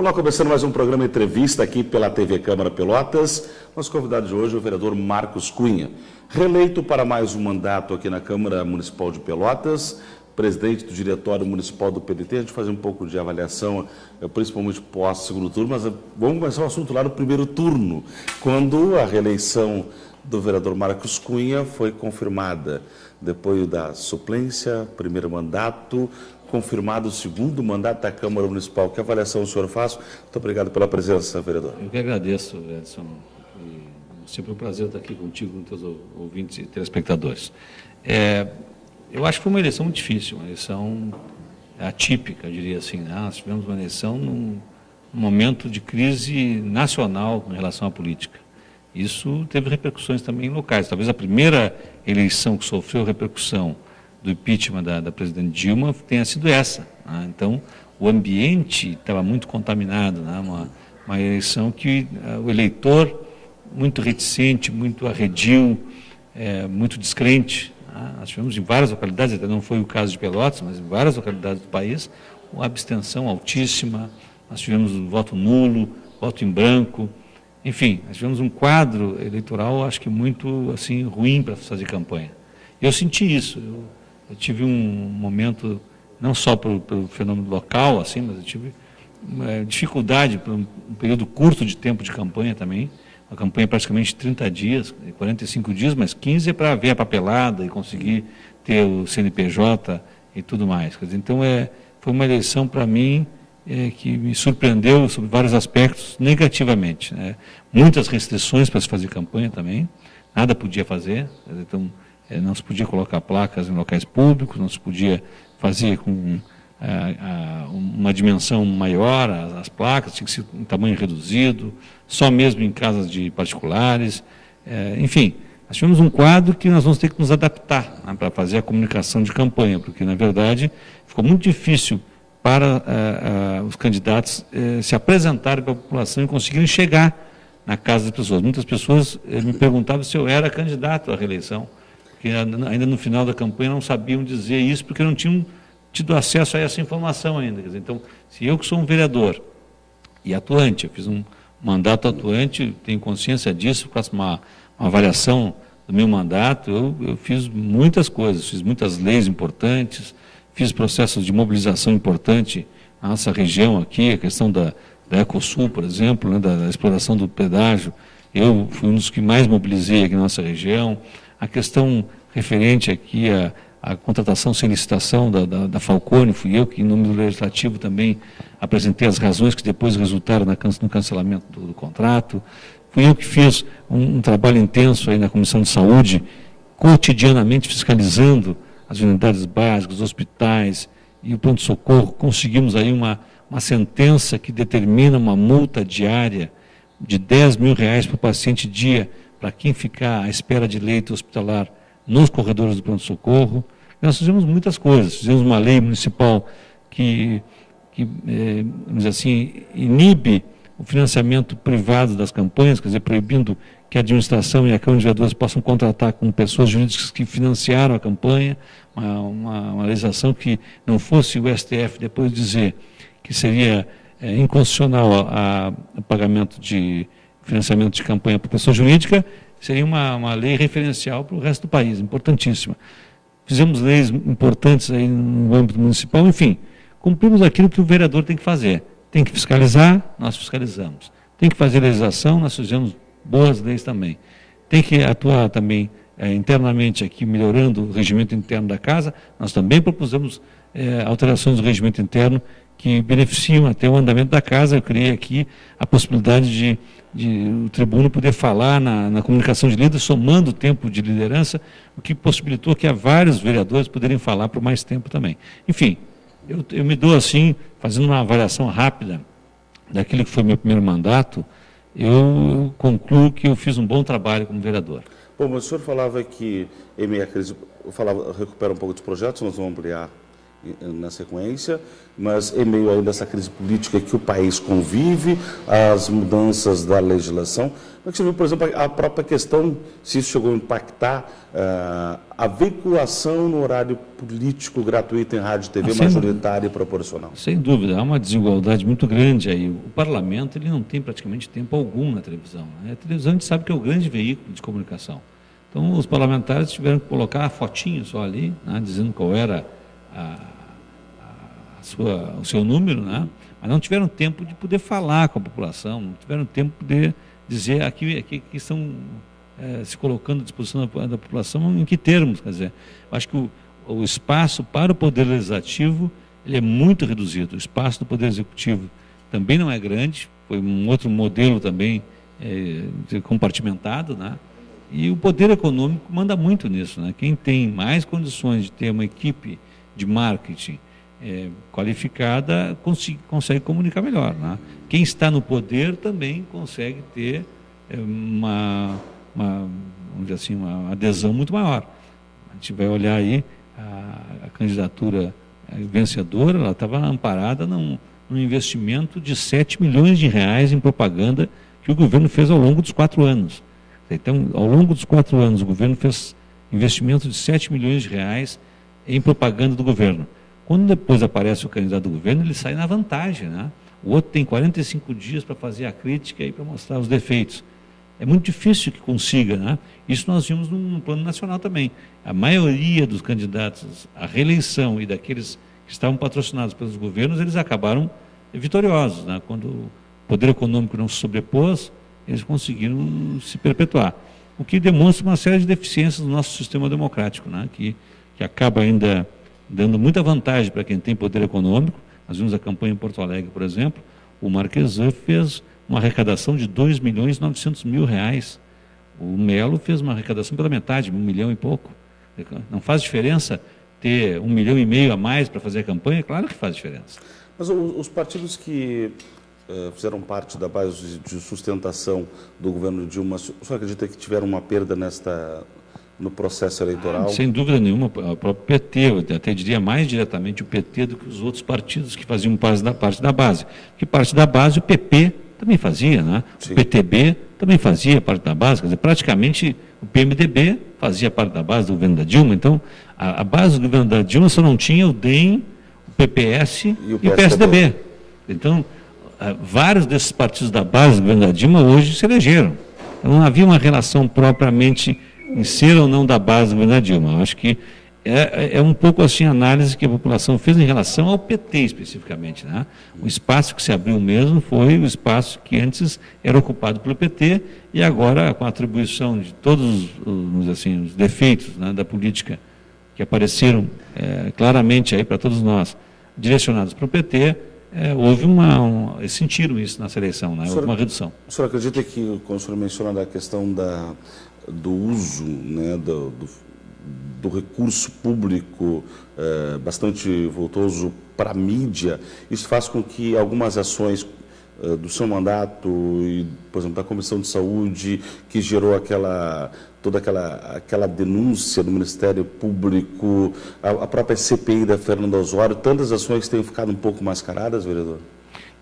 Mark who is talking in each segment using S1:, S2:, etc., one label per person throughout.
S1: Olá, começando mais um programa entrevista aqui pela TV Câmara Pelotas. Nosso convidado de hoje é o vereador Marcos Cunha, reeleito para mais um mandato aqui na Câmara Municipal de Pelotas, presidente do Diretório Municipal do PDT. A gente vai fazer um pouco de avaliação, principalmente pós-segundo turno, mas vamos começar o assunto lá no primeiro turno, quando a reeleição do vereador Marcos Cunha foi confirmada. Depois da suplência, primeiro mandato, confirmado o segundo mandato da Câmara Municipal. Que avaliação o senhor faz? Muito obrigado pela presença, vereador.
S2: Eu que agradeço, Edson. Sempre um prazer estar aqui contigo, com teus ouvintes e telespectadores. Eu acho que foi uma eleição muito difícil, uma eleição atípica, eu diria assim. Nós tivemos uma eleição num momento de crise nacional em relação à política. Isso teve repercussões também locais. Talvez a primeira eleição que sofreu repercussão do impeachment da presidente Dilma tenha sido essa, né? Então, o ambiente estava muito contaminado, né? Uma eleição que o eleitor, muito reticente, muito arredio, muito descrente, né? Nós tivemos em várias localidades, até não foi o caso de Pelotas, mas em várias localidades do país, uma abstenção altíssima, nós tivemos voto nulo, voto em branco, enfim, nós tivemos um quadro eleitoral, acho que muito assim, ruim para fazer campanha. Eu senti isso, eu tive um momento, não só pelo fenômeno local, assim, mas eu tive dificuldade por um período curto de tempo de campanha também, uma campanha praticamente 30 dias, 45 dias, mas 15 é para ver a papelada e conseguir ter o CNPJ e tudo mais. Quer dizer, então, foi uma eleição para mim que me surpreendeu sobre vários aspectos negativamente, né? Muitas restrições para se fazer campanha também, nada podia fazer, então não se podia colocar placas em locais públicos, não se podia fazer com uma dimensão maior as placas, tinha que ser em tamanho reduzido, só mesmo em casas de particulares, enfim, nós tivemos um quadro que nós vamos ter que nos adaptar, né, para fazer a comunicação de campanha, porque na verdade ficou muito difícil para os candidatos se apresentarem para a população e conseguirem chegar na casa das pessoas. Muitas pessoas me perguntavam se eu era candidato à reeleição, porque ainda no final da campanha não sabiam dizer isso, porque não tinham tido acesso a essa informação ainda. Quer dizer, então, se eu que sou um vereador e atuante, eu fiz um mandato atuante, tenho consciência disso, faço uma avaliação do meu mandato, eu fiz muitas coisas, fiz muitas leis importantes, fiz processos de mobilização importante na nossa região aqui, a questão da Ecosul, por exemplo, né, da exploração do pedágio, eu fui um dos que mais mobilizei aqui na nossa região, a questão referente aqui à contratação sem licitação da Falcone, fui eu que, em nome do Legislativo, também apresentei as razões que depois resultaram no cancelamento do contrato, fui eu que fiz um trabalho intenso aí na Comissão de Saúde, cotidianamente fiscalizando as unidades básicas, os hospitais e o pronto-socorro. Conseguimos aí uma sentença que determina uma multa diária de R$10 mil por paciente dia para quem ficar à espera de leito hospitalar nos corredores do pronto-socorro. Nós fizemos muitas coisas, fizemos uma lei municipal que vamos dizer assim, inibe o financiamento privado das campanhas, quer dizer, proibindo que a administração e a Câmara de Vereadores possam contratar com pessoas jurídicas que financiaram a campanha, uma legislação que não fosse o STF depois dizer que seria inconstitucional o pagamento de financiamento de campanha por pessoa jurídica, seria uma lei referencial para o resto do país, importantíssima. Fizemos leis importantes aí no âmbito municipal, enfim, cumprimos aquilo que o vereador tem que fazer. Tem que fiscalizar, nós fiscalizamos. Tem que fazer legislação, nós fizemos boas leis também. Tem que atuar também internamente aqui, melhorando o regimento interno da casa, nós também propusemos alterações do regimento interno que beneficiam até o andamento da casa. Eu criei aqui a possibilidade de o tribuno poder falar na comunicação de líder, somando o tempo de liderança, o que possibilitou que vários vereadores poderem falar por mais tempo também. Enfim, eu me dou assim, fazendo uma avaliação rápida daquilo que foi meu primeiro mandato, eu concluo que eu fiz um bom trabalho como vereador.
S1: Bom, mas o senhor falava que, em meio à crise, recupera um pouco dos projetos, nós vamos ampliar na sequência, mas em meio ainda a essa crise política que o país convive, as mudanças da legislação, como é que você viu, por exemplo, a própria questão, se isso chegou a impactar a veiculação no horário político gratuito em rádio e TV majoritária e proporcional?
S2: Sem dúvida, há uma desigualdade muito grande aí. O parlamento ele não tem praticamente tempo algum na televisão, né? A televisão a gente sabe que é o grande veículo de comunicação. Então, os parlamentares tiveram que colocar a fotinho só ali, né, dizendo qual era o seu número, né, mas não tiveram tempo de poder falar com a população, não tiveram tempo de poder dizer aqui estão se colocando à disposição da população em que termos. Quer dizer, eu acho que o espaço para o Poder Legislativo ele é muito reduzido. O espaço do Poder Executivo também não é grande, foi um outro modelo também compartimentado, né? E o poder econômico manda muito nisso, né? Quem tem mais condições de ter uma equipe de marketing qualificada consegue comunicar melhor, né? Quem está no poder também consegue ter vamos dizer assim, uma adesão muito maior. A gente vai olhar aí a candidatura vencedora, ela estava amparada num investimento de 7 milhões de reais em propaganda que o governo fez ao longo dos 4 anos. Então, ao longo dos 4 anos, o governo fez investimento de 7 milhões de reais em propaganda do governo. Quando depois aparece o candidato do governo, ele sai na vantagem, né? O outro tem 45 dias para fazer a crítica e para mostrar os defeitos. É muito difícil que consiga, né? Isso nós vimos no plano nacional também. A maioria dos candidatos à reeleição e daqueles que estavam patrocinados pelos governos, eles acabaram vitoriosos, né? Quando o poder econômico não se sobrepôs, eles conseguiram se perpetuar. O que demonstra uma série de deficiências do nosso sistema democrático, né? Que acaba ainda dando muita vantagem para quem tem poder econômico. Nós vimos a campanha em Porto Alegre, por exemplo, o Marquesan fez uma arrecadação de 2.900.000 reais. O Melo fez uma arrecadação pela metade, 1 milhão e pouco. Não faz diferença ter 1,5 milhão a mais para fazer a campanha? Claro que faz diferença.
S1: Mas os partidos que fizeram parte da base de sustentação do governo Dilma, o senhor acredita que tiveram uma perda no processo eleitoral?
S2: Sem dúvida nenhuma, o próprio PT, eu até diria mais diretamente o PT do que os outros partidos que faziam parte da base. Porque parte da base o PP também fazia, né? O PTB também fazia parte da base, quer dizer, praticamente o PMDB fazia parte da base do governo da Dilma. Então, a base do governo da Dilma só não tinha o DEM, o PPS e o PSDB. Então, vários desses partidos da base do governo da Dilma hoje se elegeram. Então, não havia uma relação propriamente em ser ou não da base do governo da Dilma. Eu acho que é um pouco assim a análise que a população fez em relação ao PT especificamente, né? O espaço que se abriu mesmo foi o espaço que antes era ocupado pelo PT e agora, com a atribuição de todos os defeitos, né, da política que apareceram claramente aí para todos nós, direcionados para o PT, houve sentiram isso na seleção, né? Houve uma redução.
S1: O senhor acredita que, quando o senhor menciona da questão do uso, né, do recurso público bastante voltoso para a mídia, isso faz com que algumas ações do seu mandato, e, por exemplo, da Comissão de Saúde, que gerou toda aquela denúncia do Ministério Público, a própria CPI da Fernanda Osório, tantas ações têm ficado um pouco mascaradas, vereador?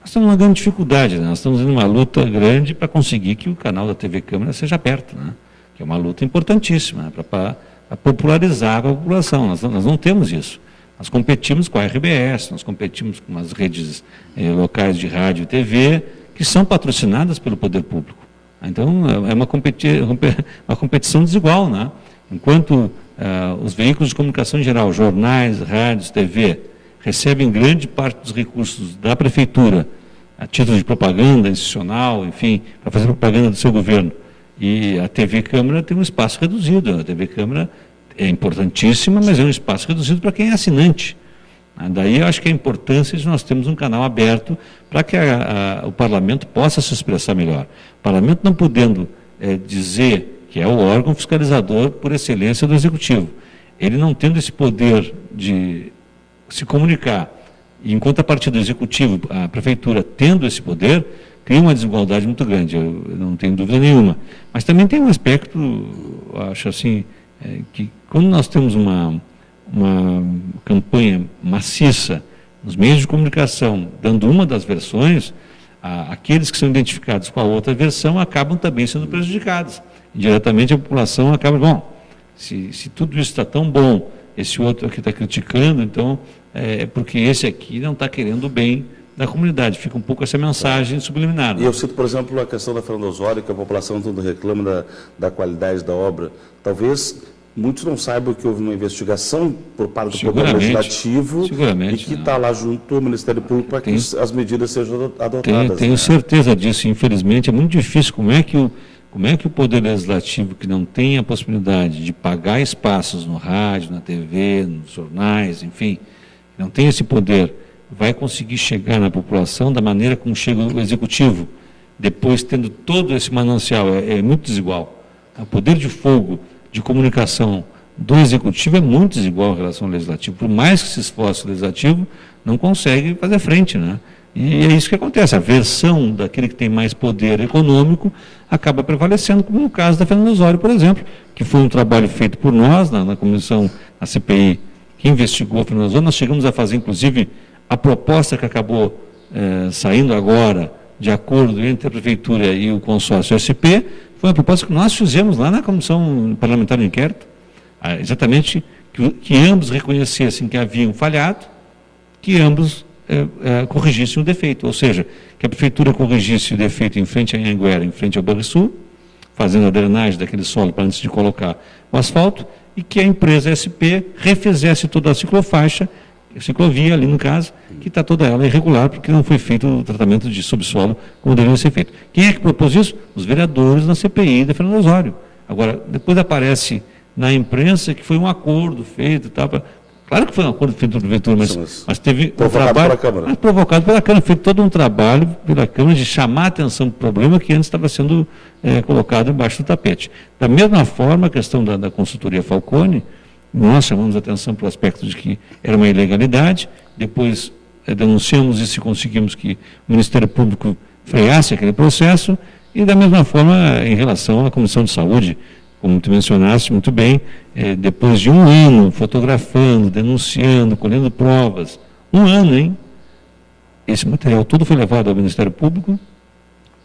S2: Nós temos uma grande dificuldade, né? Nós estamos em uma luta grande para conseguir que o canal da TV Câmara seja aberto, né? Que é uma luta importantíssima, né? Para popularizar a população. Nós não temos isso. Nós competimos com a RBS, nós competimos com as redes locais de rádio e TV, que são patrocinadas pelo poder público. Então, é uma competição desigual, né? Enquanto os veículos de comunicação em geral, jornais, rádios, TV, recebem grande parte dos recursos da prefeitura, a título de propaganda institucional, enfim, para fazer propaganda do seu governo, e a TV Câmara tem um espaço reduzido. A TV Câmara é importantíssima, mas é um espaço reduzido para quem é assinante. Daí eu acho que a importância de nós termos um canal aberto para que o parlamento possa se expressar melhor. O parlamento não podendo dizer que é o órgão fiscalizador por excelência do executivo, ele não tendo esse poder de se comunicar, e em contrapartida do executivo, a prefeitura tendo esse poder, cria uma desigualdade muito grande, eu não tenho dúvida nenhuma. Mas também tem um aspecto, acho assim, que quando nós temos uma campanha maciça nos meios de comunicação, dando uma das versões, aqueles que são identificados com a outra versão acabam também sendo prejudicados. Indiretamente a população acaba, bom, se tudo isso está tão bom, esse outro aqui está criticando, então é porque esse aqui não está querendo o bem da comunidade. Fica um pouco essa mensagem subliminar.
S1: E eu cito, por exemplo, a questão da Fernando Osório, que a população todo reclama da qualidade da obra. Talvez muitos não saibam que houve uma investigação por parte do Poder Legislativo e que está lá junto ao Ministério Público para que as medidas sejam adotadas.
S2: Tenho certeza disso. Infelizmente, é muito difícil. Como é que o Poder Legislativo, que não tem a possibilidade de pagar espaços no rádio, na TV, nos jornais, enfim, não tem esse poder, vai conseguir chegar na população da maneira como chega o Executivo, depois tendo todo esse manancial? É muito desigual. O poder de fogo, de comunicação do Executivo é muito desigual em relação ao Legislativo. Por mais que se esforce o Legislativo, não consegue fazer frente, né? E é isso que acontece. A versão daquele que tem mais poder econômico acaba prevalecendo, como no caso da Fernando Osório, por exemplo, que foi um trabalho feito por nós, na comissão, na CPI, que investigou a Fernando Osório. Nós chegamos a fazer, inclusive, a proposta que acabou saindo agora, de acordo entre a Prefeitura e o consórcio SP, foi uma proposta que nós fizemos lá na Comissão Parlamentar de Inquérito, exatamente que ambos reconhecessem que haviam falhado, que ambos corrigissem o defeito, ou seja, que a Prefeitura corrigisse o defeito em frente à Anhanguera, em frente ao Banrisul, fazendo a drenagem daquele solo para antes de colocar o asfalto, e que a empresa SP refizesse toda a ciclovia ali no caso, que está toda ela irregular, porque não foi feito o tratamento de subsolo como deveria ser feito. Quem é que propôs isso? Os vereadores na CPI da Fernando Osório. Agora, depois aparece na imprensa que foi um acordo feito e tal. Claro que foi um acordo feito pela Prefeitura, mas teve um trabalho provocado pela Câmara, feito todo um trabalho pela Câmara de chamar a atenção para o problema que antes estava sendo colocado embaixo do tapete. Da mesma forma, a questão da consultoria Falcone, nós chamamos a atenção para o aspecto de que era uma ilegalidade, depois denunciamos isso e conseguimos que o Ministério Público freasse aquele processo, e da mesma forma em relação à Comissão de Saúde, como tu mencionaste muito bem, depois de um ano fotografando, denunciando, colhendo provas, um ano, hein? Esse material todo foi levado ao Ministério Público,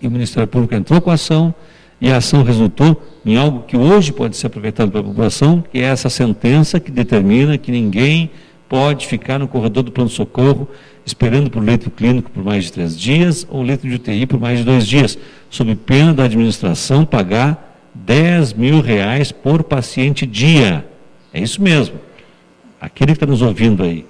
S2: e o Ministério Público entrou com a ação, e a ação resultou em algo que hoje pode ser aproveitado pela população, que é essa sentença que determina que ninguém pode ficar no corredor do pronto-socorro esperando por leito clínico por mais de 3 dias ou leito de UTI por mais de 2 dias, sob pena da administração pagar R$10.000 por paciente dia. É isso mesmo. Aquele que está nos ouvindo aí,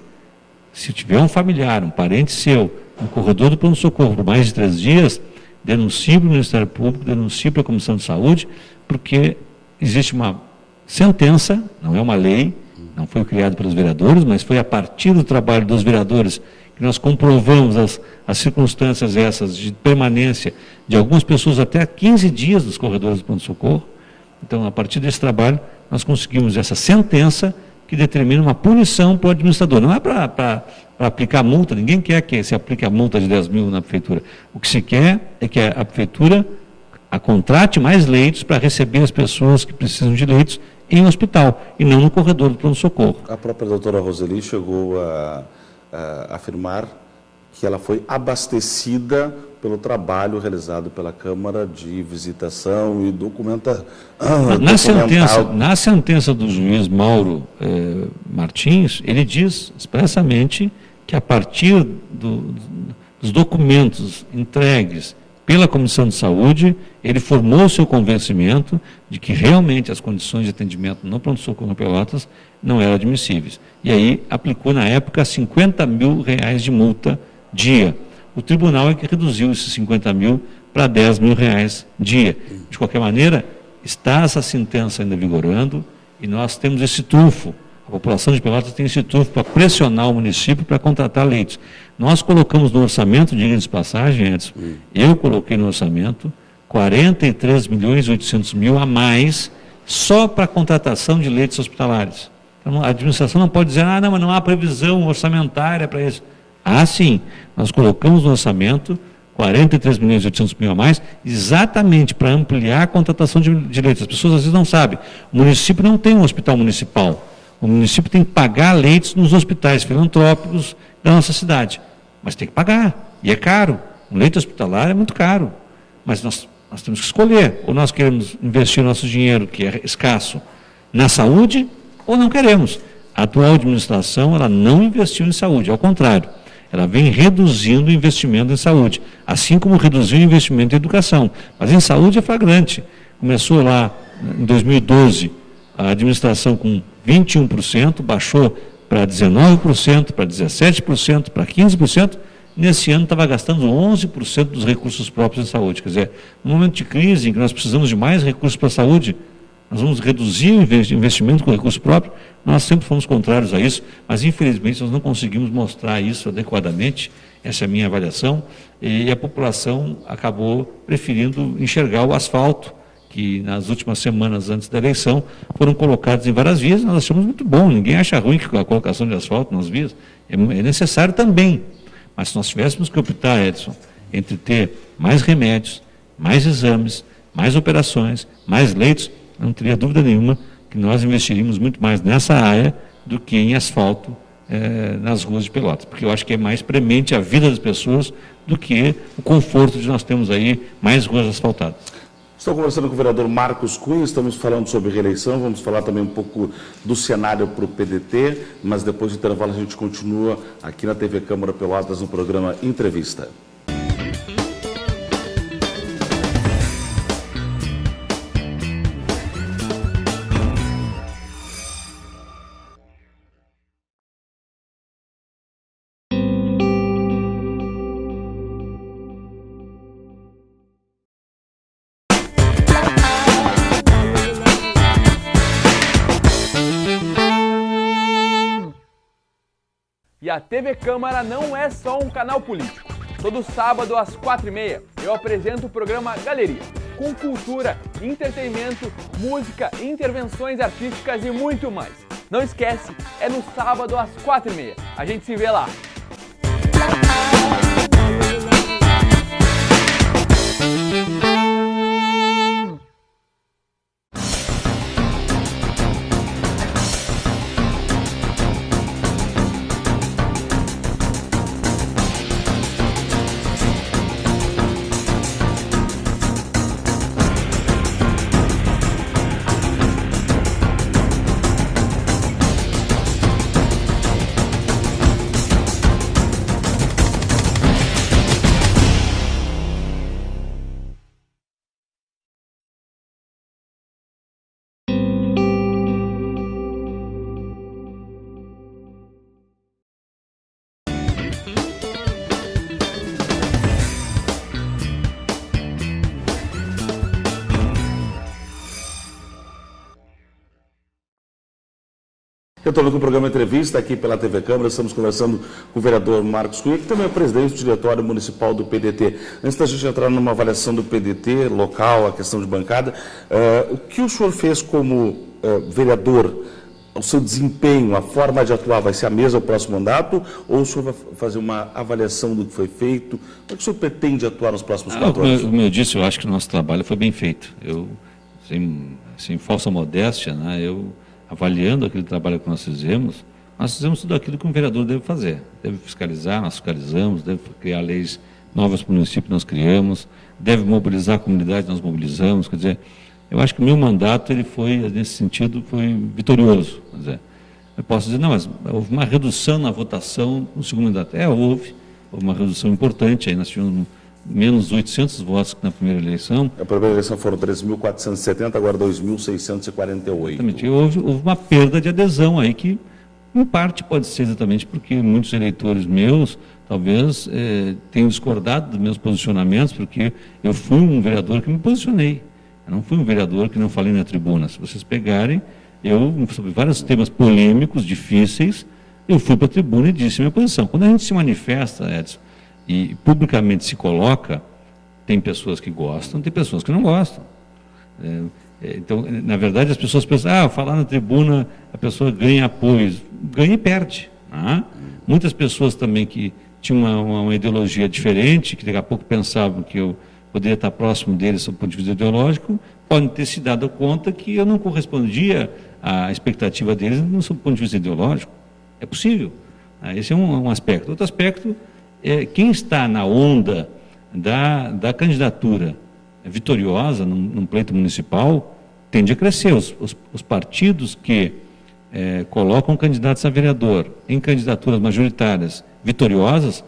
S2: se tiver um familiar, um parente seu, no corredor do pronto-socorro por mais de 3 dias, denuncie para o Ministério Público, denuncie para a Comissão de Saúde, porque existe uma sentença, não é uma lei, não foi criada pelos vereadores, mas foi a partir do trabalho dos vereadores que nós comprovamos as circunstâncias essas de permanência de algumas pessoas até 15 dias nos corredores do pronto-socorro. Então, a partir desse trabalho, nós conseguimos essa sentença que determina uma punição para o administrador. Não é para aplicar multa, ninguém quer que se aplique a multa de 10 mil na Prefeitura. O que se quer é que a Prefeitura contrate mais leitos para receber as pessoas que precisam de leitos em um hospital, e não no corredor do pronto-socorro.
S1: A própria doutora Roseli chegou a afirmar que ela foi abastecida pelo trabalho realizado pela Câmara de visitação e documentação.
S2: Na sentença do juiz Mauro Martins, ele diz expressamente que a partir dos documentos entregues pela Comissão de Saúde, ele formou o seu convencimento de que realmente as condições de atendimento no pronto-socorro em Pelotas não eram admissíveis. E aí aplicou na época R$50 mil de multa dia. O tribunal é que reduziu esses 50 mil para R$10 mil dia. De qualquer maneira, está essa sentença ainda vigorando e nós temos esse trunfo. A população de Pelotas tem esse trunfo para pressionar o município para contratar leitos. Nós colocamos no orçamento, diga-se de passagem, Edson, eu coloquei no orçamento 43.800.000 a mais só para a contratação de leitos hospitalares. Então, a administração não pode dizer, não, mas não há previsão orçamentária para isso. Sim, nós colocamos no orçamento 43.800.000 a mais, exatamente para ampliar a contratação de leitos. As pessoas às vezes não sabem. O município não tem um hospital municipal. O município tem que pagar leitos nos hospitais filantrópicos da nossa cidade, mas tem que pagar, e é caro. Um leito hospitalar é muito caro, mas nós temos que escolher, ou nós queremos investir nosso dinheiro, que é escasso, na saúde, ou não queremos. A atual administração, ela não investiu em saúde, ao contrário, ela vem reduzindo o investimento em saúde, assim como reduziu o investimento em educação, mas em saúde é flagrante. Começou lá em 2012, a administração com 21%, baixou para 19%, para 17%, para 15%, nesse ano estava gastando 11% dos recursos próprios em saúde. Quer dizer, no momento de crise, em que nós precisamos de mais recursos para a saúde, nós vamos reduzir o investimento com recurso próprio. Nós sempre fomos contrários a isso, mas infelizmente nós não conseguimos mostrar isso adequadamente, essa é a minha avaliação, e a população acabou preferindo enxergar o asfalto, que nas últimas semanas antes da eleição foram colocados em várias vias. Nós achamos muito bom, ninguém acha ruim que a colocação de asfalto nas vias é necessário também. Mas se nós tivéssemos que optar, Edson, entre ter mais remédios, mais exames, mais operações, mais leitos, não teria dúvida nenhuma que nós investiríamos muito mais nessa área do que em asfalto nas ruas de Pelotas, porque eu acho que é mais premente a vida das pessoas do que o conforto de nós termos aí mais ruas asfaltadas.
S1: Estou conversando com o vereador Marcos Cunha, estamos falando sobre reeleição, vamos falar também um pouco do cenário para o PDT, mas depois do intervalo a gente continua aqui na TV Câmara Pelotas no programa Entrevista.
S3: E a TV Câmara não é só um canal político. Todo sábado às 4h30 eu apresento o programa Galeria, com cultura, entretenimento, música, intervenções artísticas e muito mais. Não esquece, é no sábado às 4h30. A gente se vê lá.
S1: Retorno com o programa Entrevista aqui pela TV Câmara, estamos conversando com o vereador Marcos Cunha, que também é presidente do Diretório Municipal do PDT. Antes da gente entrar numa avaliação do PDT, local, a questão de bancada, o que o senhor fez como vereador, o seu desempenho, a forma de atuar vai ser a mesma no próximo mandato, ou o senhor vai fazer uma avaliação do que foi feito? Como é que o senhor pretende atuar nos próximos 4 anos?
S2: Como eu disse, eu acho que o nosso trabalho foi bem feito. Eu, sem falsa modéstia, né, avaliando aquele trabalho que nós fizemos tudo aquilo que um vereador deve fazer. Deve fiscalizar, nós fiscalizamos, deve criar leis novas para o município, nós criamos, deve mobilizar a comunidade, nós mobilizamos. Quer dizer, eu acho que o meu mandato, ele foi, nesse sentido, foi vitorioso. Quer dizer, eu posso dizer, não, mas houve uma redução na votação no segundo mandato. Houve uma redução importante, aí nós tivemos menos 800 votos que na primeira eleição.
S1: A primeira eleição foram 3.470, agora 2.648.
S2: Exatamente. Houve uma perda de adesão aí, que em parte pode ser exatamente porque muitos eleitores meus talvez tenham discordado dos meus posicionamentos, porque eu fui um vereador que me posicionei. Eu não fui um vereador que não falei na tribuna. Se vocês pegarem, sobre vários temas polêmicos, difíceis, eu fui para a tribuna e disse a minha posição. Quando a gente se manifesta, Edson, e publicamente se coloca, tem pessoas que gostam, tem pessoas que não gostam. Então, na verdade, as pessoas pensam, falar na tribuna, a pessoa ganha apoio, ganha e perde. Né? Muitas pessoas também que tinham uma ideologia diferente, que daqui a pouco pensavam que eu poderia estar próximo deles do ponto de vista ideológico, podem ter se dado conta que eu não correspondia a expectativa deles no ponto de vista ideológico. É possível. Esse é um aspecto. Outro aspecto é quem está na onda da candidatura vitoriosa num pleito municipal tende a crescer. Os partidos que colocam candidatos a vereador em candidaturas majoritárias vitoriosas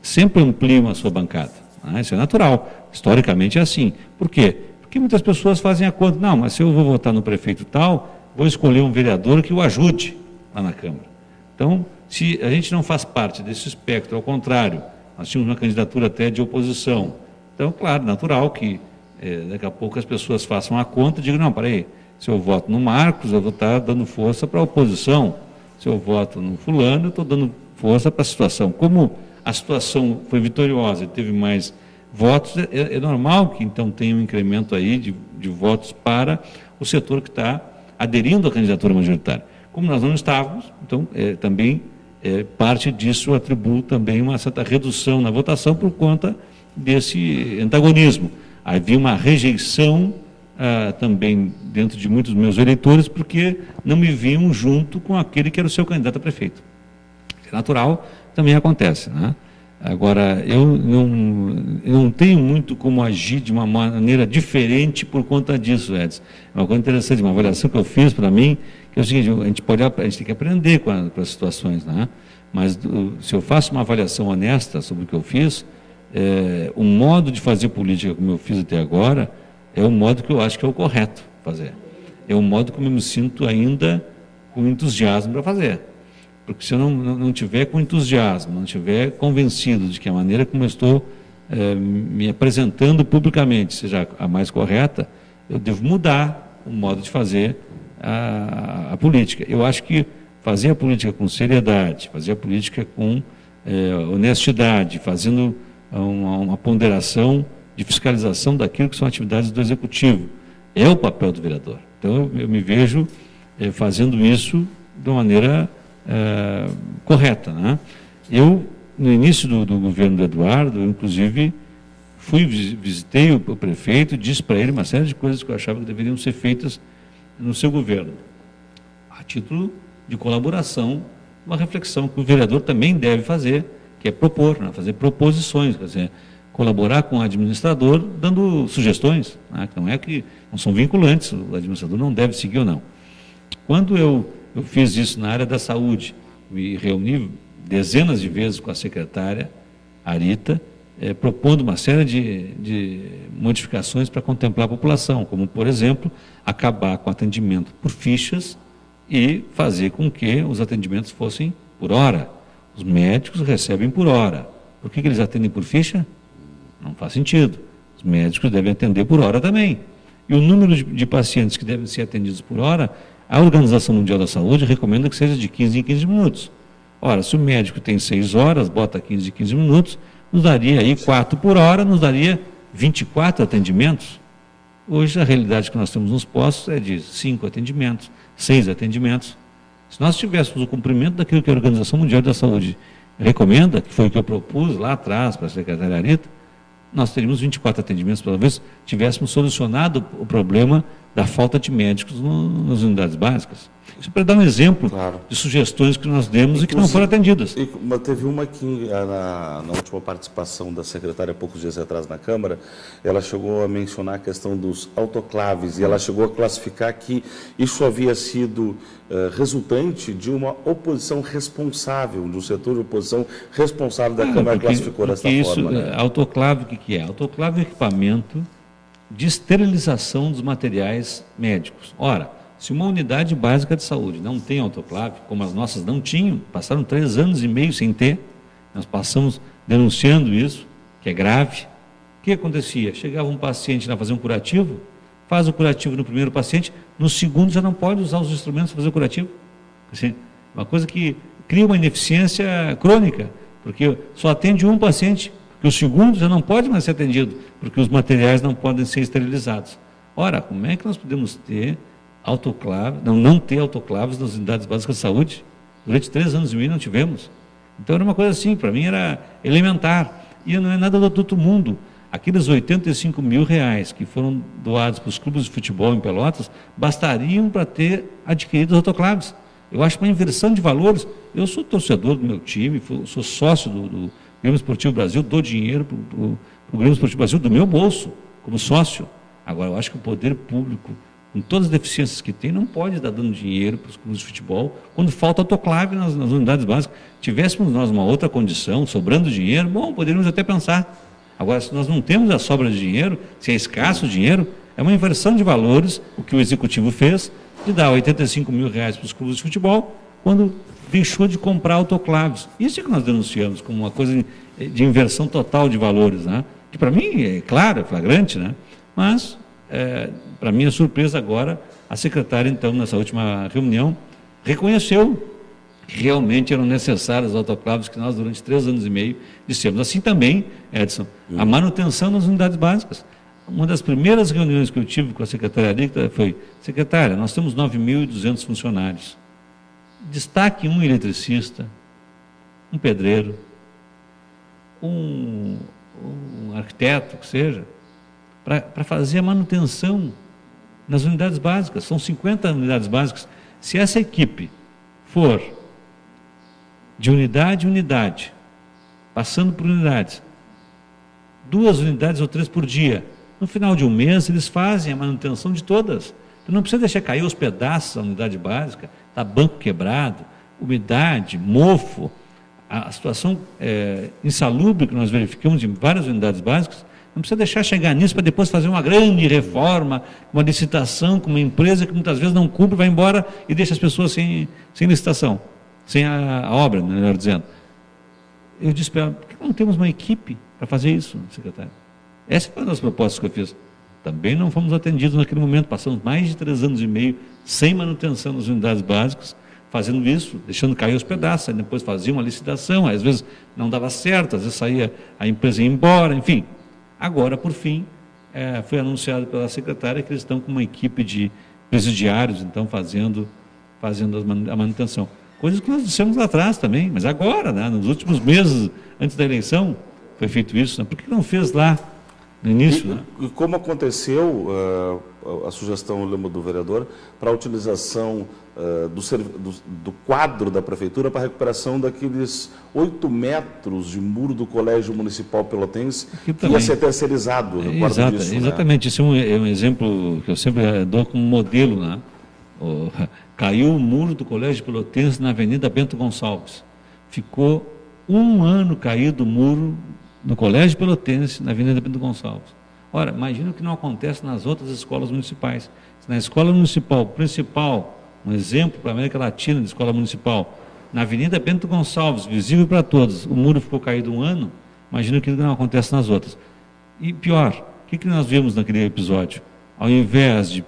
S2: sempre ampliam a sua bancada. Isso é natural. Historicamente é assim. Por quê? Porque muitas pessoas fazem a conta. Não, mas se eu vou votar no prefeito tal, vou escolher um vereador que o ajude lá na Câmara. Então, se a gente não faz parte desse espectro, ao contrário, nós tínhamos uma candidatura até de oposição. Então, claro, natural que daqui a pouco as pessoas façam a conta e digam, não, peraí, se eu voto no Marcos, eu vou estar dando força para a oposição. Se eu voto no fulano, eu estou dando força para a situação. Como a situação foi vitoriosa e teve mais votos, é normal que então tenha um incremento aí de votos para o setor que está aderindo à candidatura majoritária. Como nós não estávamos, então também parte disso eu atribuo também uma certa redução na votação por conta desse antagonismo. Havia uma rejeição também dentro de muitos dos meus eleitores porque não me viam junto com aquele que era o seu candidato a prefeito. É natural, também acontece, né? Agora, eu não tenho muito como agir de uma maneira diferente por conta disso, Edson. É uma coisa interessante, uma avaliação que eu fiz para mim, que é o seguinte, a gente tem que aprender com as situações, né? Mas se eu faço uma avaliação honesta sobre o que eu fiz, o modo de fazer política como eu fiz até agora, é o modo que eu acho que é o correto fazer. É o modo como eu me sinto ainda com entusiasmo para fazer. Porque se eu não tiver com entusiasmo, não tiver convencido de que a maneira como eu estou me apresentando publicamente seja a mais correta, eu devo mudar o modo de fazer a política. Eu acho que fazer a política com seriedade, fazer a política com honestidade, fazendo uma ponderação de fiscalização daquilo que são atividades do Executivo, é o papel do vereador. Então, eu me vejo fazendo isso de uma maneira correta, né? Eu, no início do governo do Eduardo, eu, inclusive, visitei o prefeito e disse para ele uma série de coisas que eu achava que deveriam ser feitas no seu governo, a título de colaboração, uma reflexão que o vereador também deve fazer, que é propor, né? Fazer proposições, quer dizer, colaborar com o administrador dando sugestões, né? Que não são vinculantes, o administrador não deve seguir ou não. Quando eu fiz isso na área da saúde, me reuni dezenas de vezes com a secretária Arita, propondo uma série de modificações para contemplar a população, como, por exemplo, acabar com o atendimento por fichas e fazer com que os atendimentos fossem por hora. Os médicos recebem por hora. Por que eles atendem por ficha? Não faz sentido. Os médicos devem atender por hora também. E o número de pacientes que devem ser atendidos por hora, a Organização Mundial da Saúde recomenda que seja de 15 em 15 minutos. Ora, se o médico tem 6 horas, bota 15 em 15 minutos, nos daria aí 4 por hora, nos daria 24 atendimentos. Hoje, a realidade que nós temos nos postos é de 5 atendimentos, 6 atendimentos. Se nós tivéssemos o cumprimento daquilo que a Organização Mundial da Saúde recomenda, que foi o que eu propus lá atrás para a secretária Arita, nós teríamos 24 atendimentos, talvez tivéssemos solucionado o problema da falta de médicos nas unidades básicas. Isso para dar um exemplo de sugestões que nós demos e que não foram atendidas.
S1: Mas teve uma que, na última participação da secretária, poucos dias atrás na Câmara, ela chegou a mencionar a questão dos autoclaves e ela chegou a classificar que isso havia sido resultante de uma oposição responsável, de um setor de oposição responsável da Câmara, classificou dessa forma. Né?
S2: Autoclave, o que é? Autoclave é equipamento de esterilização dos materiais médicos. Ora, se uma unidade básica de saúde não tem autoclave, como as nossas não tinham, passaram 3 anos e meio sem ter, nós passamos denunciando isso, que é grave. O que acontecia? Chegava um paciente lá fazer um curativo, faz o curativo no primeiro paciente, no segundo já não pode usar os instrumentos para fazer o curativo. Assim, uma coisa que cria uma ineficiência crônica, porque só atende um paciente, porque o segundo já não pode mais ser atendido, porque os materiais não podem ser esterilizados. Ora, como é que nós podemos ter autoclave, não ter autoclaves nas unidades básicas de saúde? Durante 3 anos e meio não tivemos. Então era uma coisa assim, para mim era elementar. E não é nada do outro mundo. aqueles R$85 mil que foram doados para os clubes de futebol em Pelotas, bastariam para ter adquirido os autoclaves. Eu acho uma inversão de valores. Eu sou torcedor do meu time, sou sócio do Grêmio Esportivo Brasil, dou dinheiro para o Grêmio Esportivo Brasil do meu bolso, como sócio. Agora, eu acho que o poder público, com todas as deficiências que tem, não pode estar dando dinheiro para os clubes de futebol quando falta autoclave nas unidades básicas. Tivéssemos nós uma outra condição, sobrando dinheiro, bom, poderíamos até pensar. Agora, se nós não temos a sobra de dinheiro, se é escasso o dinheiro, é uma inversão de valores, o que o Executivo fez, de dar R$85 mil para os clubes de futebol, quando deixou de comprar autoclaves. Isso é que nós denunciamos como uma coisa de inversão total de valores, né? Que para mim, é claro, é flagrante, né? Mas, para minha surpresa agora, a secretária, então, nessa última reunião, reconheceu que realmente eram necessários os autoclaves que nós, durante 3 anos e meio, dissemos. Assim também, Edson, a manutenção das unidades básicas. Uma das primeiras reuniões que eu tive com a secretária Adicta foi: secretária, nós temos 9.200 funcionários. Destaque um eletricista, um pedreiro, um arquiteto, que seja, para fazer a manutenção nas unidades básicas. São 50 unidades básicas. Se essa equipe for de unidade em unidade, passando por unidades, 2 unidades ou 3 por dia, no final de um mês eles fazem a manutenção de todas. Tu não precisa deixar cair os pedaços da unidade básica, tá banco quebrado, umidade, mofo, a situação insalubre que nós verificamos em várias unidades básicas. Não precisa deixar chegar nisso para depois fazer uma grande reforma, uma licitação com uma empresa que muitas vezes não cumpre, vai embora e deixa as pessoas sem licitação, sem a obra, melhor dizendo. Eu disse para ela: por que não temos uma equipe para fazer isso, secretário? Essa foi uma das propostas que eu fiz. Também não fomos atendidos naquele momento. Passamos mais de 3 anos e meio sem manutenção das unidades básicas, fazendo isso, deixando cair os pedaços, aí depois fazia uma licitação, às vezes não dava certo, às vezes saía, a empresa ia embora, enfim. Agora, por fim, foi anunciado pela secretária que eles estão com uma equipe de presidiários, então, fazendo a manutenção. Coisas que nós dissemos lá atrás também, mas agora, né, nos últimos meses, antes da eleição, foi feito isso. Né? Por que não fez lá no início? Né?
S1: E como aconteceu a sugestão, eu lembro do vereador, para a utilização do quadro da prefeitura para a recuperação daqueles 8 metros de muro do Colégio Municipal Pelotense, que ia ser terceirizado.
S2: Exatamente, isso é um exemplo que eu sempre dou como modelo. Né? Caiu o muro do Colégio Pelotense na Avenida Bento Gonçalves. Ficou 1 ano caído o muro no Colégio Pelotense, na Avenida Bento Gonçalves. Ora, imagina o que não acontece nas outras escolas municipais. Se na escola municipal principal, um exemplo para a América Latina de escola municipal, na Avenida Bento Gonçalves, visível para todos, o muro ficou caído 1 ano, imagina o que não acontece nas outras. E pior, o que nós vimos naquele episódio? Ao invés de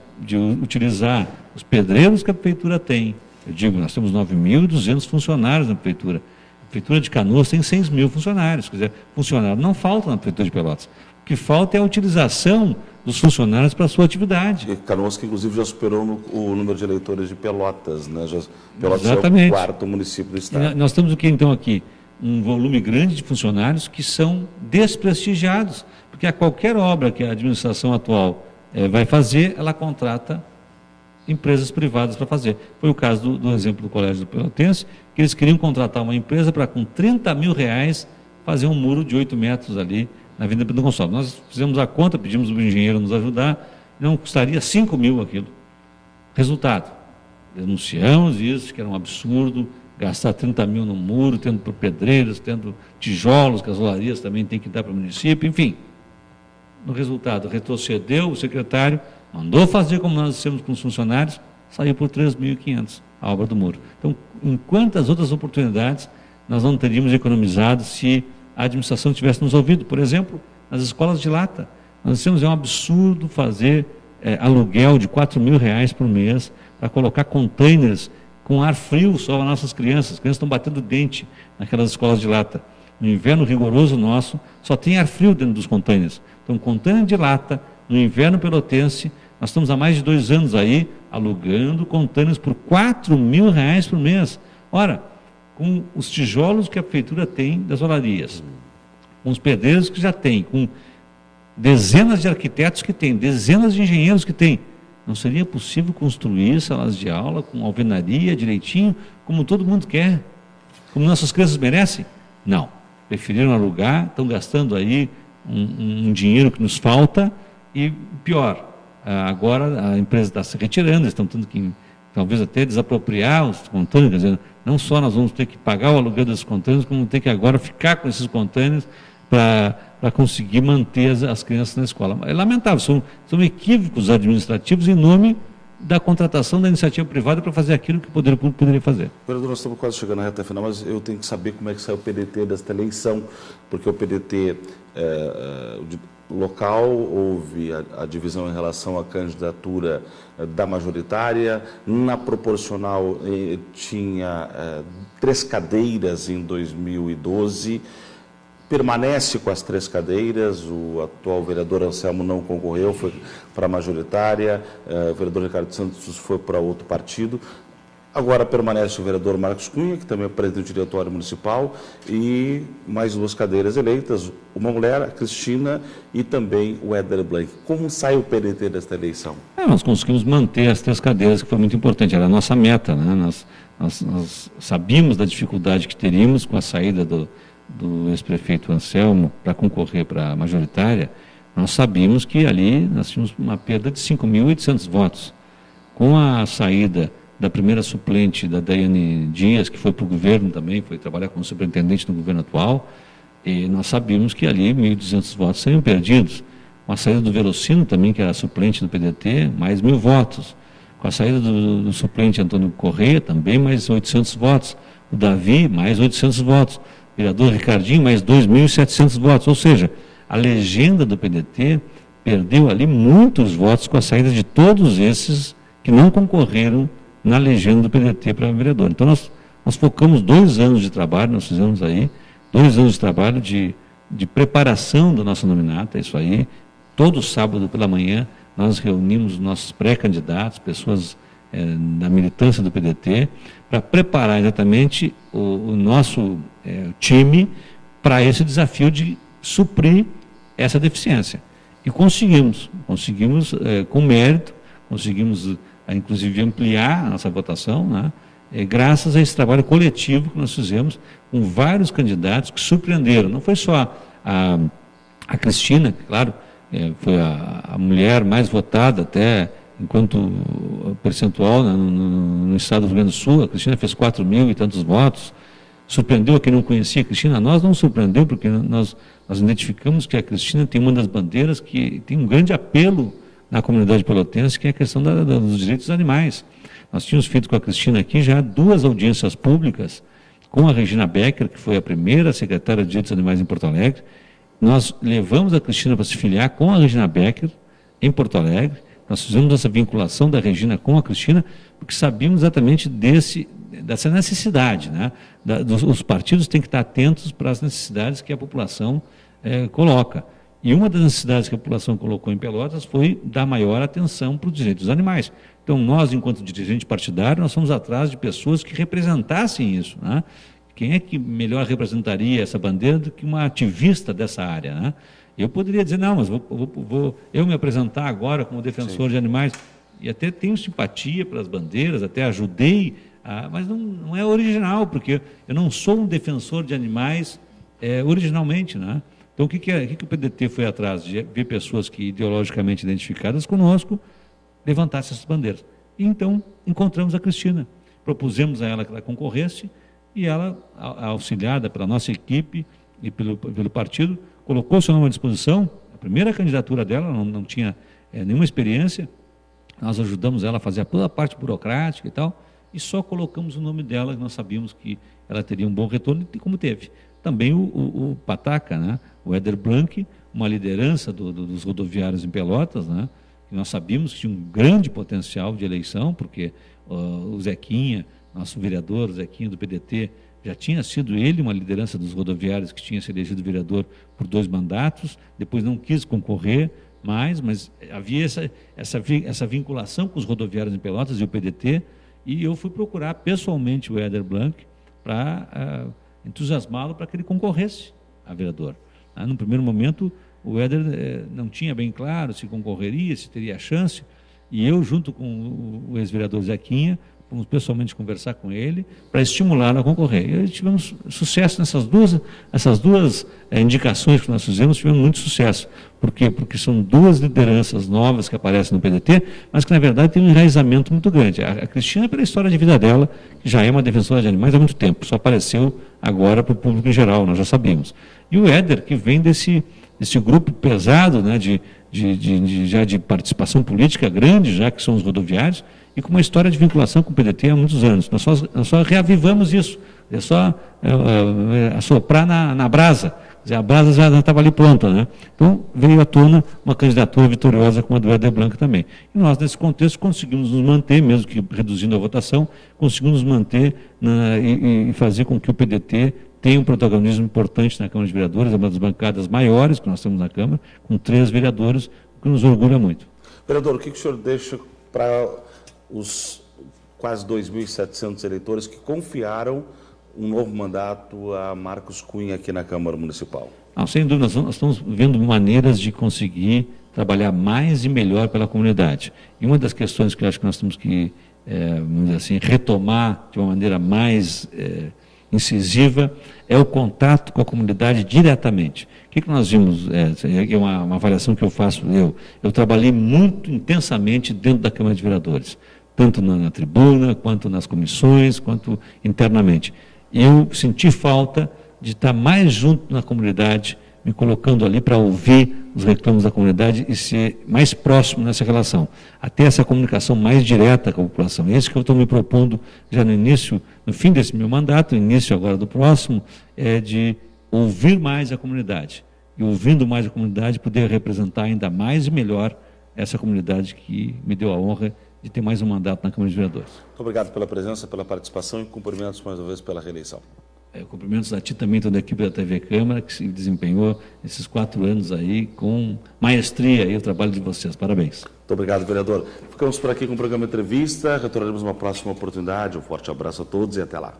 S2: utilizar os pedreiros que a prefeitura tem, eu digo, nós temos 9.200 funcionários na prefeitura. A prefeitura de Canoas tem 6 mil funcionários, quer dizer, funcionários não faltam na prefeitura de Pelotas. O que falta é a utilização dos funcionários para a sua atividade.
S1: E Canoas, que inclusive já superou o número de eleitores de Pelotas, né? Pelotas
S2: Exatamente.
S1: É o 4º município do estado.
S2: Nós temos então aqui um volume grande de funcionários que são desprestigiados, porque a qualquer obra que a administração atual vai fazer, ela contrata empresas privadas para fazer. Foi o caso do exemplo do Colégio do Pelotense, que eles queriam contratar uma empresa para, com R$30 mil, fazer um muro de 8 metros ali na Avenida Bento Gonçalves. Nós fizemos a conta, pedimos para o engenheiro nos ajudar, não custaria 5 mil aquilo. Resultado, denunciamos isso, que era um absurdo, gastar 30 mil no muro, tendo pedreiros, tendo tijolos, que as olarias também têm que dar para o município, enfim. No resultado, retrocedeu o secretário, mandou fazer como nós dissemos com os funcionários, saiu por 3.500 a obra do muro. Então, em quantas outras oportunidades nós não teríamos economizado se a administração tivesse nos ouvido? Por exemplo, nas escolas de lata. Nós dissemos que é um absurdo fazer aluguel de R$4 mil por mês para colocar containers com ar frio só para nossas crianças. As crianças estão batendo dente naquelas escolas de lata. No inverno rigoroso nosso, só tem ar frio dentro dos containers. Então, container de lata, no inverno pelotense, nós estamos há mais de 2 anos aí, alugando containers por R$4 mil por mês. Ora, com os tijolos que a prefeitura tem das olarias, com os pedreiros que já tem, com dezenas de arquitetos que tem, dezenas de engenheiros que tem. Não seria possível construir salas de aula com alvenaria direitinho, como todo mundo quer, como nossas crianças merecem? Não. Preferiram alugar, estão gastando aí um dinheiro que nos falta e, pior, agora a empresa está se retirando, estão tendo que talvez até desapropriar os contêineres, quer dizer, não só nós vamos ter que pagar o aluguel desses contêineres, como ter que agora ficar com esses contêineres para conseguir manter as crianças na escola. É lamentável, são equívocos administrativos em nome da contratação da iniciativa privada para fazer aquilo que o poder público poderia fazer.
S1: Vereador, nós estamos quase chegando na reta final, mas eu tenho que saber como é que saiu o PDT desta eleição, porque o PDT local houve a divisão em relação à candidatura da majoritária, na proporcional tinha 3 cadeiras em 2012, permanece com as 3 cadeiras, o atual vereador Anselmo não concorreu, foi para a majoritária, o vereador Ricardo Santos foi para outro partido. Agora permanece o vereador Marcos Cunha, que também é presidente do diretório municipal, e mais 2 cadeiras eleitas, uma mulher, a Cristina, e também o Éder Blanc. Como sai o PDT desta eleição?
S2: Nós conseguimos manter as 3 cadeiras, que foi muito importante, era a nossa meta, né? Nós sabíamos da dificuldade que teríamos com a saída do ex-prefeito Anselmo para concorrer para a majoritária. Nós sabíamos que ali nós tínhamos uma perda de 5.800 votos. Com a saída da primeira suplente, da Daiane Dias, que foi para o governo também, foi trabalhar como superintendente no governo atual, e nós sabíamos que ali 1.200 votos seriam perdidos. Com a saída do Velocino também, que era suplente do PDT, mais 1.000 votos. Com a saída do suplente Antônio Correia, também mais 800 votos. O Davi, mais 800 votos. O vereador Ricardinho, mais 2.700 votos. Ou seja, a legenda do PDT perdeu ali muitos votos com a saída de todos esses que não concorreram na legenda do PDT para vereador. Então nós focamos 2 anos de trabalho, nós fizemos aí 2 anos de trabalho de preparação da nossa nominata, isso aí. Todo sábado pela manhã nós reunimos nossos pré-candidatos, pessoas da militância do PDT, para preparar exatamente o nosso time para esse desafio de suprir essa deficiência. E conseguimos com mérito, conseguimos inclusive ampliar a nossa votação, né? Graças a esse trabalho coletivo que nós fizemos com vários candidatos que surpreenderam. Não foi só a Cristina, que, claro, foi a mulher mais votada até enquanto percentual no estado do Rio Grande do Sul. A Cristina fez 4.000 e tantos votos. Surpreendeu a quem não conhecia a Cristina. Nós não surpreendeu, porque nós identificamos que a Cristina tem uma das bandeiras que tem um grande apelo na comunidade pelotense, que é a questão dos direitos dos animais. Nós tínhamos feito com a Cristina aqui já 2 audiências públicas com a Regina Becker, que foi a primeira secretária de Direitos dos Animais em Porto Alegre. Nós levamos a Cristina para se filiar com a Regina Becker em Porto Alegre. Nós fizemos essa vinculação da Regina com a Cristina, porque sabíamos exatamente dessa necessidade, né? Os partidos têm que estar atentos para as necessidades que a população coloca. E uma das necessidades que a população colocou em Pelotas foi dar maior atenção para os direitos dos animais. Então, nós, enquanto dirigente partidário, nós fomos atrás de pessoas que representassem isso, né? Quem é que melhor representaria essa bandeira do que uma ativista dessa área, né? Eu poderia dizer, não, mas vou eu me apresentar agora como defensor de animais, e até tenho simpatia pelas bandeiras, até ajudei, mas não é original, porque eu não sou um defensor de animais originalmente, né? Então, o que o PDT foi atrás? De ver pessoas que ideologicamente identificadas conosco levantassem essas bandeiras. E então, encontramos a Cristina. Propusemos a ela que ela concorresse e ela, auxiliada pela nossa equipe e pelo partido, colocou seu nome à disposição. A primeira candidatura dela não tinha nenhuma experiência. Nós ajudamos ela a fazer toda a parte burocrática e tal, e só colocamos o nome dela, que nós sabíamos que ela teria um bom retorno, e como teve. Também o Pataca, né? O Éder Blanc, uma liderança dos rodoviários em Pelotas, né? Que nós sabíamos que tinha um grande potencial de eleição, porque o Zequinha, nosso vereador, o Zequinha do PDT, já tinha sido ele uma liderança dos rodoviários que tinha se elegido vereador por 2 mandatos, depois não quis concorrer mais, mas havia essa vinculação com os rodoviários em Pelotas e o PDT, e eu fui procurar pessoalmente o Éder Blanc para entusiasmá-lo para que ele concorresse a vereador. No primeiro momento, o Éder não tinha bem claro se concorreria, se teria chance, e eu, junto com o ex-vereador Zequinha, fomos pessoalmente conversar com ele para estimulá-lo a concorrer. E tivemos sucesso essas duas indicações que nós fizemos, tivemos muito sucesso. Por quê? Porque são duas lideranças novas que aparecem no PDT, mas que, na verdade, têm um enraizamento muito grande. A Cristina, pela história de vida dela, que já é uma defensora de animais há muito tempo, só apareceu agora para o público em geral, nós já sabíamos. E o Éder, que vem desse grupo pesado, né, já de participação política grande, já que são os rodoviários, e com uma história de vinculação com o PDT há muitos anos. Nós só reavivamos isso, é só assoprar na brasa. Quer dizer, a brasa já estava ali pronta, né? Então veio à tona uma candidatura vitoriosa como a do Éder Blanco também. E nós, nesse contexto, conseguimos nos manter, mesmo que reduzindo a votação, conseguimos nos manter e fazer com que o PDT tenha um protagonismo importante na Câmara de Vereadores, é uma das bancadas maiores que nós temos na Câmara, com 3 vereadores, o que nos orgulha muito.
S1: Vereador, o que o senhor deixa para os quase 2.700 eleitores que confiaram um novo mandato a Marcos Cunha aqui na Câmara Municipal?
S2: Sem dúvida, nós estamos vendo maneiras de conseguir trabalhar mais e melhor pela comunidade. E uma das questões que eu acho que nós temos que, vamos dizer assim, retomar de uma maneira mais incisiva é o contato com a comunidade diretamente. O que nós vimos, é uma avaliação que eu faço, eu trabalhei muito intensamente dentro da Câmara de Vereadores, tanto na tribuna, quanto nas comissões, quanto internamente. Eu senti falta de estar mais junto na comunidade, me colocando ali para ouvir os reclamos da comunidade e ser mais próximo nessa relação, até essa comunicação mais direta com a população. É isso que eu estou me propondo já no fim desse meu mandato, início agora do próximo, é de ouvir mais a comunidade. E ouvindo mais a comunidade, poder representar ainda mais e melhor essa comunidade que me deu a honra de ter mais um mandato na Câmara de Vereadores.
S1: Muito obrigado pela presença, pela participação e cumprimentos mais uma vez pela reeleição.
S2: Cumprimentos a ti também, toda a equipe da TV Câmara, que se desempenhou esses 4 anos aí com maestria aí o trabalho de vocês. Parabéns.
S1: Muito obrigado, vereador. Ficamos por aqui com o programa Entrevista, retornaremos numa próxima oportunidade. Um forte abraço a todos e até lá.